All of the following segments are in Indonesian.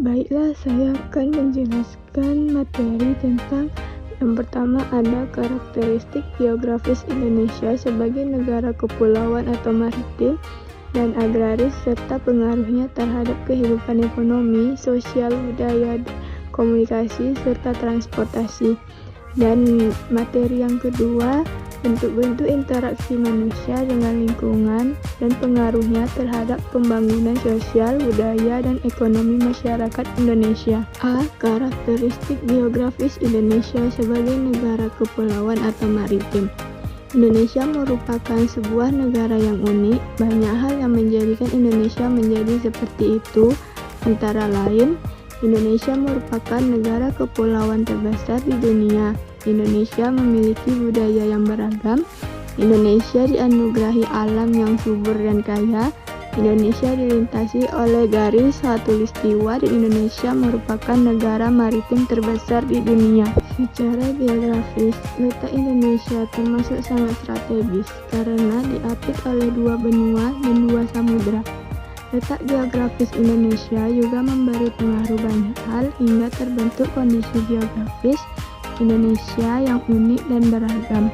Baiklah, saya akan menjelaskan materi tentang yang pertama ada karakteristik geografis Indonesia sebagai negara kepulauan atau maritim dan agraris serta pengaruhnya terhadap kehidupan ekonomi, sosial, budaya, komunikasi, serta transportasi. Dan materi yang kedua, bentuk-bentuk interaksi manusia dengan lingkungan dan pengaruhnya terhadap pembangunan sosial, budaya, dan ekonomi masyarakat Indonesia. A. Karakteristik geografis Indonesia sebagai negara kepulauan atau maritim. Indonesia merupakan sebuah negara yang unik. Banyak hal yang menjadikan Indonesia menjadi seperti itu, antara lain Indonesia merupakan negara kepulauan terbesar di dunia. Indonesia memiliki budaya yang beragam. Indonesia dianugerahi alam yang subur dan kaya. Indonesia dilintasi oleh garis khatulistiwa dan Indonesia merupakan negara maritim terbesar di dunia. Secara geografis, letak Indonesia termasuk sangat strategis karena diapit oleh dua benua dan dua samudra. Letak geografis Indonesia juga memberi pengaruh banyak hal hingga terbentuk kondisi geografis Indonesia yang unik dan beragam.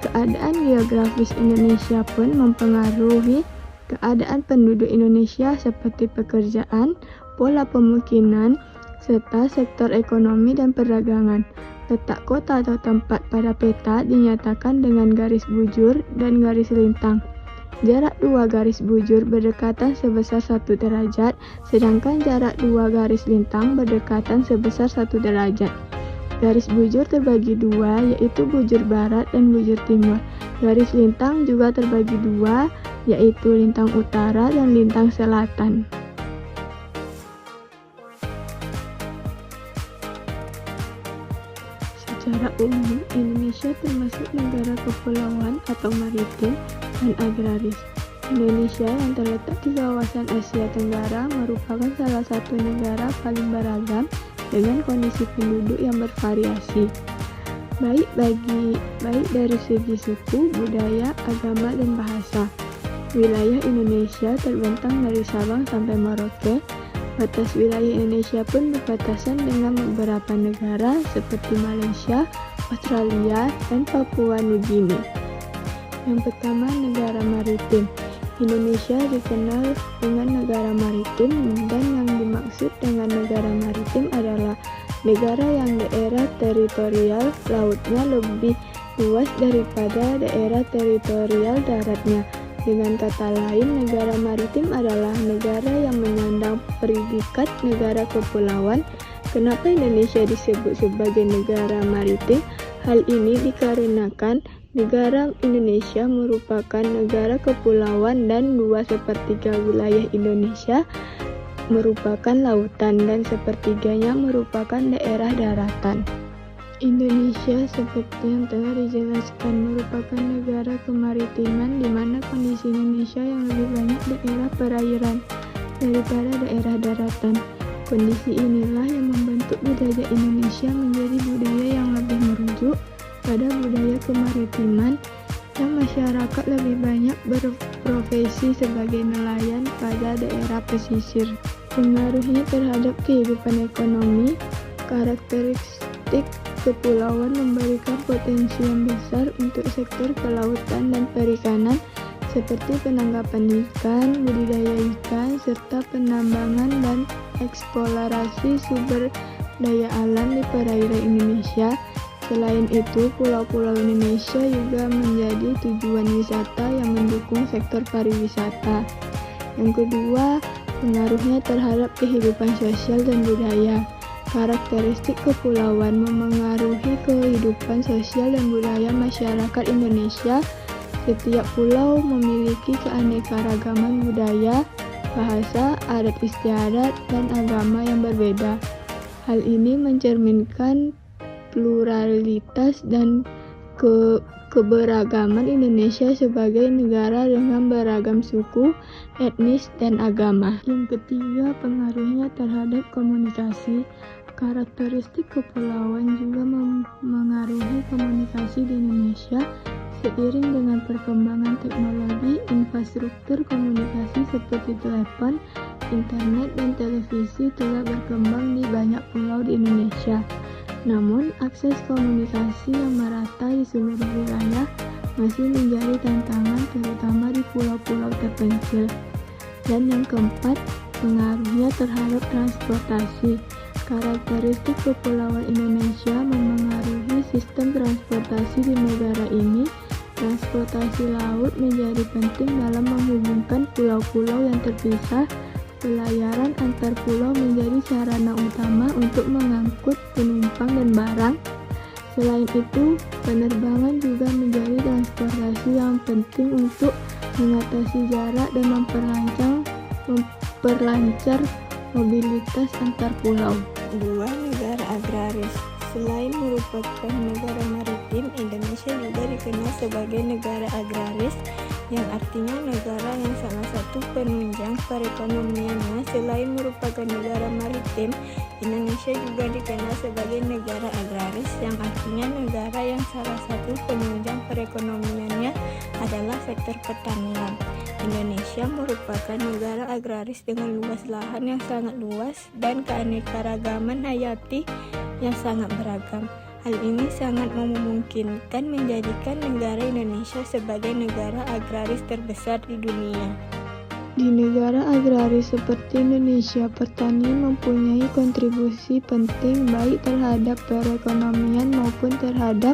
Keadaan geografis Indonesia pun mempengaruhi keadaan penduduk Indonesia seperti pekerjaan, pola pemukiman, serta sektor ekonomi dan perdagangan. Letak kota atau tempat pada peta dinyatakan dengan garis bujur dan garis lintang. Jarak dua garis bujur berdekatan sebesar 1 derajat, sedangkan jarak dua garis lintang berdekatan sebesar 1 derajat. Garis bujur terbagi dua, yaitu bujur barat dan bujur timur. Garis lintang juga terbagi dua, yaitu lintang utara dan lintang selatan. Secara umum, Indonesia termasuk negara kepulauan atau maritim dan agraris. Indonesia yang terletak di kawasan Asia Tenggara merupakan salah satu negara paling beragam dengan kondisi penduduk yang bervariasi, baik dari segi suku, budaya, agama, dan bahasa. Wilayah Indonesia terbentang dari Sabang sampai Merauke. Batas wilayah Indonesia pun berbatasan dengan beberapa negara seperti Malaysia, Australia, dan Papua Nugini. Yang pertama, negara maritim. Indonesia dikenal dengan negara maritim, dan yang dimaksud dengan negara maritim adalah negara yang daerah teritorial lautnya lebih luas daripada daerah teritorial daratnya. Dengan kata lain, negara maritim adalah negara yang menyandang predikat negara kepulauan. Kenapa Indonesia disebut sebagai negara maritim? Hal ini dikarenakan negara Indonesia merupakan negara kepulauan dan 2/3 wilayah Indonesia merupakan lautan dan sepertiganya merupakan daerah daratan. Indonesia seperti yang telah dijelaskan merupakan negara kemaritiman di mana kondisi Indonesia yang lebih banyak daerah perairan daripada daerah daratan. Kondisi inilah yang membentuk budaya Indonesia menjadi budaya yang lebih merujuk pada budaya kemaritiman yang masyarakat lebih banyak berprofesi sebagai nelayan pada daerah pesisir. Pengaruhnya terhadap kehidupan ekonomi, karakteristik kepulauan memberikan potensi yang besar untuk sektor kelautan dan perikanan seperti penangkapan ikan, budidaya ikan, serta penambangan dan eksplorasi sumber daya alam di perairan Indonesia. Selain itu, pulau-pulau Indonesia juga menjadi tujuan wisata yang mendukung sektor pariwisata. Yang kedua, pengaruhnya terhadap kehidupan sosial dan budaya. Karakteristik kepulauan memengaruhi kehidupan sosial dan budaya masyarakat Indonesia. Setiap pulau memiliki keanekaragaman budaya, bahasa, adat istiadat, dan agama yang berbeda. Hal ini mencerminkan pluralitas dan keberagaman Indonesia sebagai negara dengan beragam suku, etnis, dan agama. Yang ketiga, pengaruhnya terhadap komunikasi. Karakteristik kepulauan juga mengaruhi komunikasi di Indonesia. Seiring dengan perkembangan teknologi, infrastruktur komunikasi seperti telepon, internet dan televisi telah berkembang di banyak pulau di Indonesia. Namun, akses komunikasi yang merata di seluruh wilayah masih menjadi tantangan terutama di pulau-pulau terpencil. Dan yang keempat, pengaruhnya terhadap transportasi. Karakteristik kepulauan Indonesia memengaruhi sistem transportasi di negara ini. Transportasi laut menjadi penting dalam menghubungkan pulau-pulau yang terpisah. Pelayaran antar pulau menjadi sarana utama untuk mengangkut penumpang dan barang. Selain itu, penerbangan juga menjadi transportasi yang penting untuk mengatasi jarak dan memperlancar mobilitas antar pulau. 2. Negara agraris. Selain merupakan negara maritim, Indonesia juga dikenal sebagai negara agraris, yang artinya negara yang salah satu penunjang perekonomiannya. Selain merupakan negara maritim, Indonesia juga dikenal sebagai negara agraris, yang artinya negara yang salah satu penunjang perekonomiannya adalah sektor pertanian. Indonesia merupakan negara agraris dengan luas lahan yang sangat luas dan keanekaragaman hayati yang sangat beragam. Hal ini sangat memungkinkan menjadikan negara Indonesia sebagai negara agraris terbesar di dunia. Di negara agraris seperti Indonesia, pertanian mempunyai kontribusi penting baik terhadap perekonomian maupun terhadap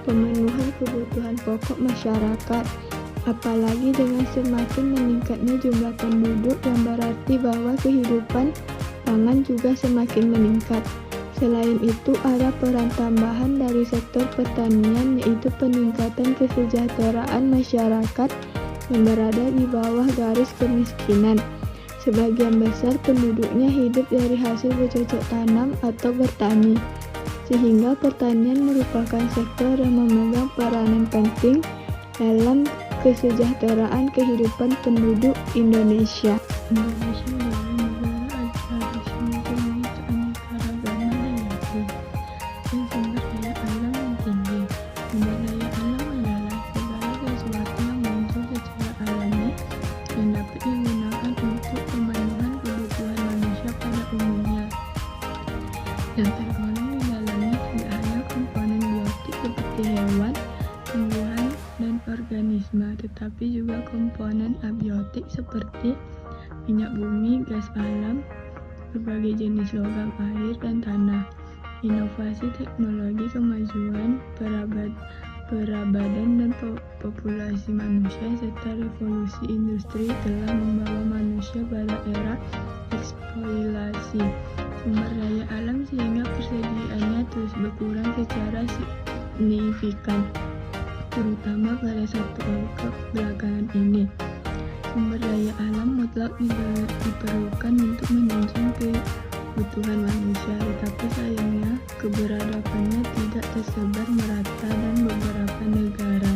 pemenuhan kebutuhan pokok masyarakat. Apalagi dengan semakin meningkatnya jumlah penduduk, yang berarti bahwa kehidupan pangan juga semakin meningkat. Selain itu, ada peran tambahan dari sektor pertanian, yaitu peningkatan kesejahteraan masyarakat yang berada di bawah garis kemiskinan. Sebagian besar penduduknya hidup dari hasil bercocok tanam atau bertani, sehingga pertanian merupakan sektor yang memegang peranan penting dalam kesejahteraan kehidupan penduduk Indonesia. Indonesia adalah negara agraris yang mempunyai keanekaragaman hayati dan sumber daya alam yang tinggi. Sumber daya alam adalah segala sesuatu yang muncul secara alami yang dapat digunakan untuk pemenuhan kebutuhan manusia pada umumnya. Yang tergolong di dalamnya tidak hanya komponen biotik seperti hewan, tumbuhan, dan organisme, tetapi juga komponen abiotik seperti minyak bumi, gas alam, berbagai jenis logam air dan tanah. Inovasi teknologi, kemajuan peradaban dan populasi manusia, serta revolusi industri telah membawa manusia pada era eksploitasi sumber daya alam sehingga persediaannya terus berkurang secara signifikan, terutama pada 1 abad belakangan ini. Sumber daya alam mutlak diperlukan untuk menunjang kebutuhan manusia, tetapi sayangnya keberadabannya tidak tersebar merata dan beberapa negara.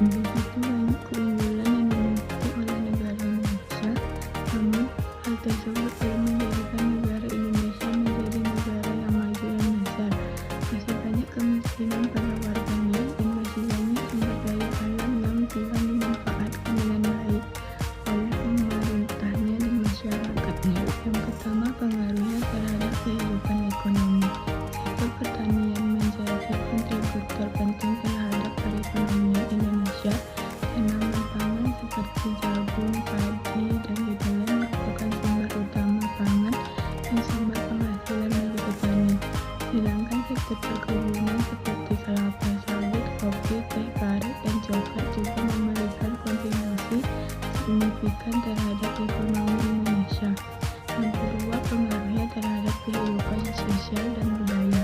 Begitu banyak keunggulan yang dimiliki oleh negara Indonesia, namun hal tersebut belum menjadikan negara Indonesia menjadi negara yang maju dan besar. Masih banyak kemiskinan pada warganya dan masih banyak sumber daya alam yang Tuhan dimanfaatkan dengan baik oleh pemerintahnya dan masyarakatnya. Yang pertama, pengaruhnya terhadap kehidupan ekonomi. Sektor pertanian menjadi kontributor penting terhadap perekonomian Indonesia. Tanaman pangan seperti jagung, padi, dan kedelai merupakan sumber utama pangan dan sumber penghasilan bagi petani. Sedangkan sektor perkebunan seperti kelapa sawit, kopi, teh, karet, dan coklat juga memberikan kontribusi signifikan terhadap ekonomi Indonesia. Yang kedua, pengaruhnya terhadap kehidupan sosial dan budaya.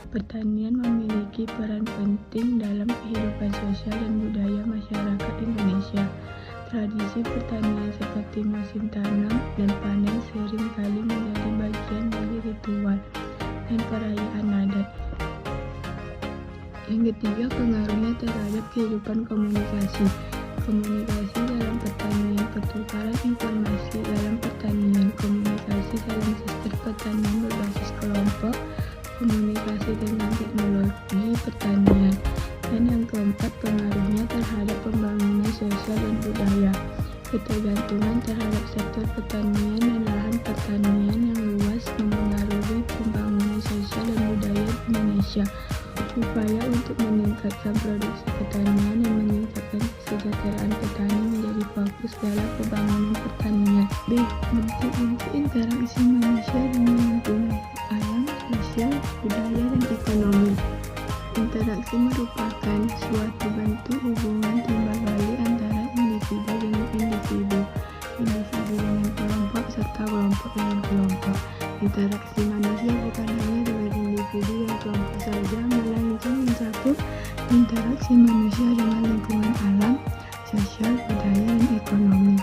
Pertanian memiliki peran penting dalam kehidupan sosial dan budaya masyarakat Indonesia. Tradisi pertanian seperti musim tanam dan panen sering kali menjadi bagian dari ritual dan perayaan adat. Yang ketiga, pengaruhnya terhadap kehidupan komunikasi. Komunikasi dalam pertanian, pertukaran informasi dalam pertanian, komunikasi dalam sistem pertanian berbasis kelompok, komunikasi tentang teknologi pertanian. Dan yang keempat, pengaruhnya terhadap pembangunan sosial dan budaya. ketergantungan terhadap sektor pertanian dan lahan pertanian yang luas mempengaruhi pembangunan sosial dan budaya di Indonesia. Upaya untuk meningkatkan produksi pertanian dan meningkatkan kesejahteraan petani menjadi fokus dalam pembangunan pertanian. B. Bentuk-bentuk interaksi manusia dengan lingkungan alam, sosial, budaya, dan ekonomi. Interaksi merupakan suatu bentuk hubungan timbal balik antara individu dengan individu, individu dengan kelompok, serta kelompok dengan kelompok. Interaksi manusia bukan hanya dengan individu dan kelompok saja, melainkan mencakup interaksi manusia dengan lingkungan alam, sosial, budaya, dan ekonomi.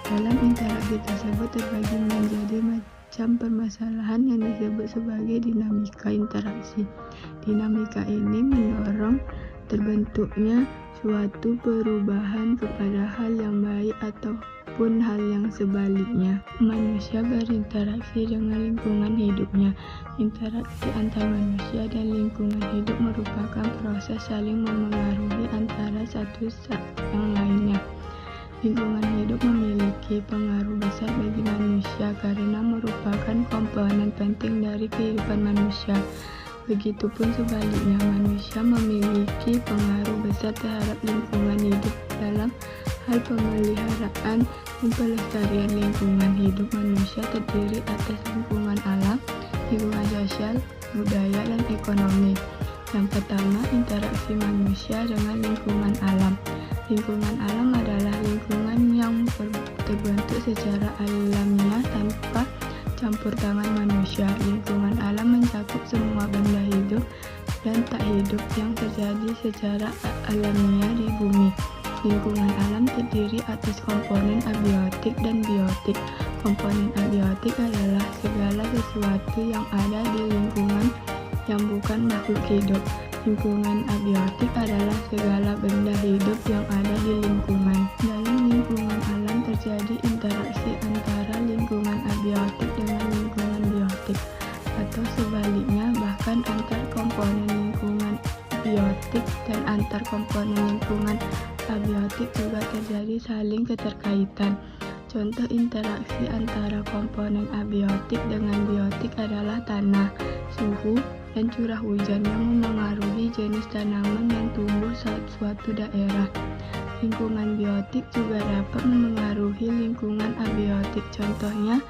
Dalam interaksi tersebut terbagi menjadi macam permasalahan yang disebut sebagai dinamika interaksi. Dinamika ini mendorong terbentuknya suatu perubahan kepada hal yang baik ataupun hal yang sebaliknya. Manusia berinteraksi dengan lingkungan hidupnya. Interaksi antar manusia dan lingkungan hidup merupakan proses saling memengaruhi antara satu yang lainnya. Lingkungan hidup memiliki pengaruh besar bagi manusia karena merupakan komponen penting dari kehidupan manusia. Begitupun sebaliknya, manusia memiliki pengaruh besar terhadap lingkungan hidup dalam hal pemeliharaan dan pelestarian lingkungan hidup. Manusia terdiri atas lingkungan alam, lingkungan sosial, budaya, dan ekonomi. Yang pertama, interaksi manusia dengan lingkungan alam. Lingkungan alam adalah lingkungan yang terbentuk secara alamiah tanpa campur tangan manusia. Lingkungan alam mencakup semua benda hidup dan tak hidup yang terjadi secara alamiah di bumi. Lingkungan alam terdiri atas komponen abiotik dan biotik. Komponen abiotik adalah segala sesuatu yang ada di lingkungan yang bukan makhluk hidup. Lingkungan abiotik adalah segala benda hidup yang ada di lingkungan. Dalam lingkungan alam terjadi interaksi antara lingkungan abiotik dengan lingkungan biotik, atau sebaliknya, bahkan antar komponen lingkungan biotik dan antar komponen lingkungan abiotik juga terjadi saling keterkaitan. Contoh interaksi antara komponen abiotik dengan biotik adalah tanah, suhu, dan curah hujan yang memengaruhi jenis tanaman yang tumbuh saat suatu daerah. Lingkungan biotik juga dapat memengaruhi lingkungan abiotik. Contohnya,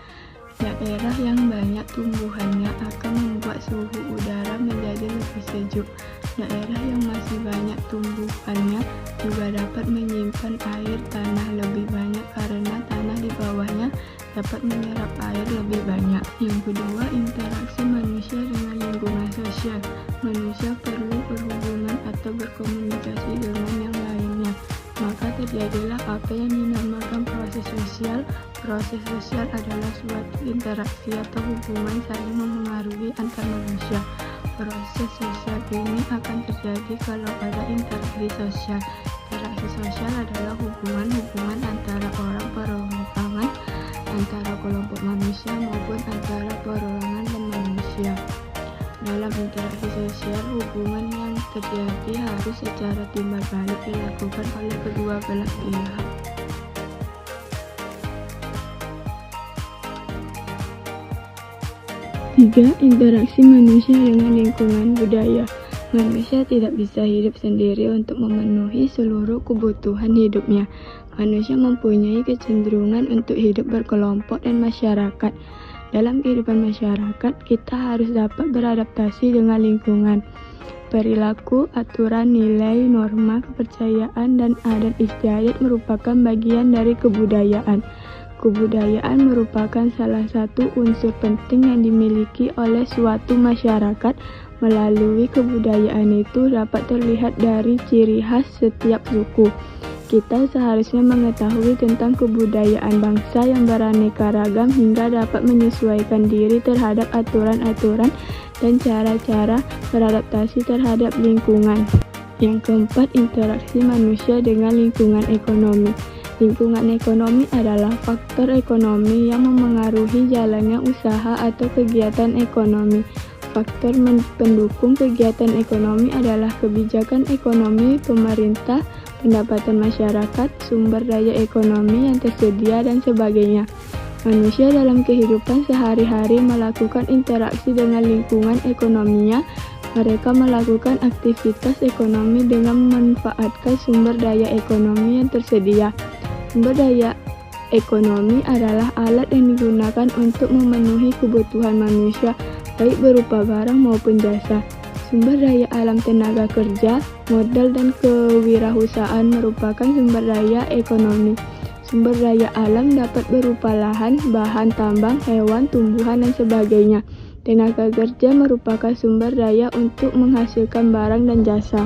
daerah yang banyak tumbuhannya akan membuat suhu udara menjadi lebih sejuk. Daerah yang masih banyak tumbuhannya juga dapat menyimpan air tanah lebih banyak karena tanah di bawahnya dapat menyerap air lebih banyak. Yang kedua, interaksi manusia dengan lingkungan sosial. Manusia perlu berhubungan atau berkomunikasi dengan yang lainnya. Maka terjadilah apa yang dinamakan proses sosial. Proses sosial adalah suatu interaksi atau hubungan saling memengaruhi antar manusia. Proses sosial ini akan terjadi kalau ada interaksi sosial. Interaksi sosial adalah hubungan-hubungan antara orang perorangan, antara kelompok manusia maupun antara perorangan dan manusia. Dalam interaksi sosial, hubungan yang terjadi harus secara timbal balik dilakukan oleh kedua belah pihak. Tiga, interaksi manusia dengan lingkungan budaya. Manusia tidak bisa hidup sendiri untuk memenuhi seluruh kebutuhan hidupnya. Manusia mempunyai kecenderungan untuk hidup berkelompok dan masyarakat. Dalam kehidupan masyarakat, kita harus dapat beradaptasi dengan lingkungan. Perilaku, aturan, nilai, norma, kepercayaan, dan adat istiadat merupakan bagian dari kebudayaan. Kebudayaan merupakan salah satu unsur penting yang dimiliki oleh suatu masyarakat. Melalui kebudayaan itu dapat terlihat dari ciri khas setiap suku. Kita seharusnya mengetahui tentang kebudayaan bangsa yang beraneka ragam hingga dapat menyesuaikan diri terhadap aturan-aturan dan cara-cara beradaptasi terhadap lingkungan. Yang keempat, interaksi manusia dengan lingkungan ekonomi. Lingkungan ekonomi adalah faktor ekonomi yang memengaruhi jalannya usaha atau kegiatan ekonomi. Faktor pendukung kegiatan ekonomi adalah kebijakan ekonomi pemerintah, pendapatan masyarakat, sumber daya ekonomi yang tersedia, dan sebagainya. Manusia dalam kehidupan sehari-hari melakukan interaksi dengan lingkungan ekonominya. Mereka melakukan aktivitas ekonomi dengan memanfaatkan sumber daya ekonomi yang tersedia. Sumber daya ekonomi adalah alat yang digunakan untuk memenuhi kebutuhan manusia, baik berupa barang maupun jasa. Sumber daya alam tenaga kerja, modal, dan kewirausahaan merupakan sumber daya ekonomi. Sumber daya alam dapat berupa lahan, bahan tambang, hewan, tumbuhan, dan sebagainya. Tenaga kerja merupakan sumber daya untuk menghasilkan barang dan jasa.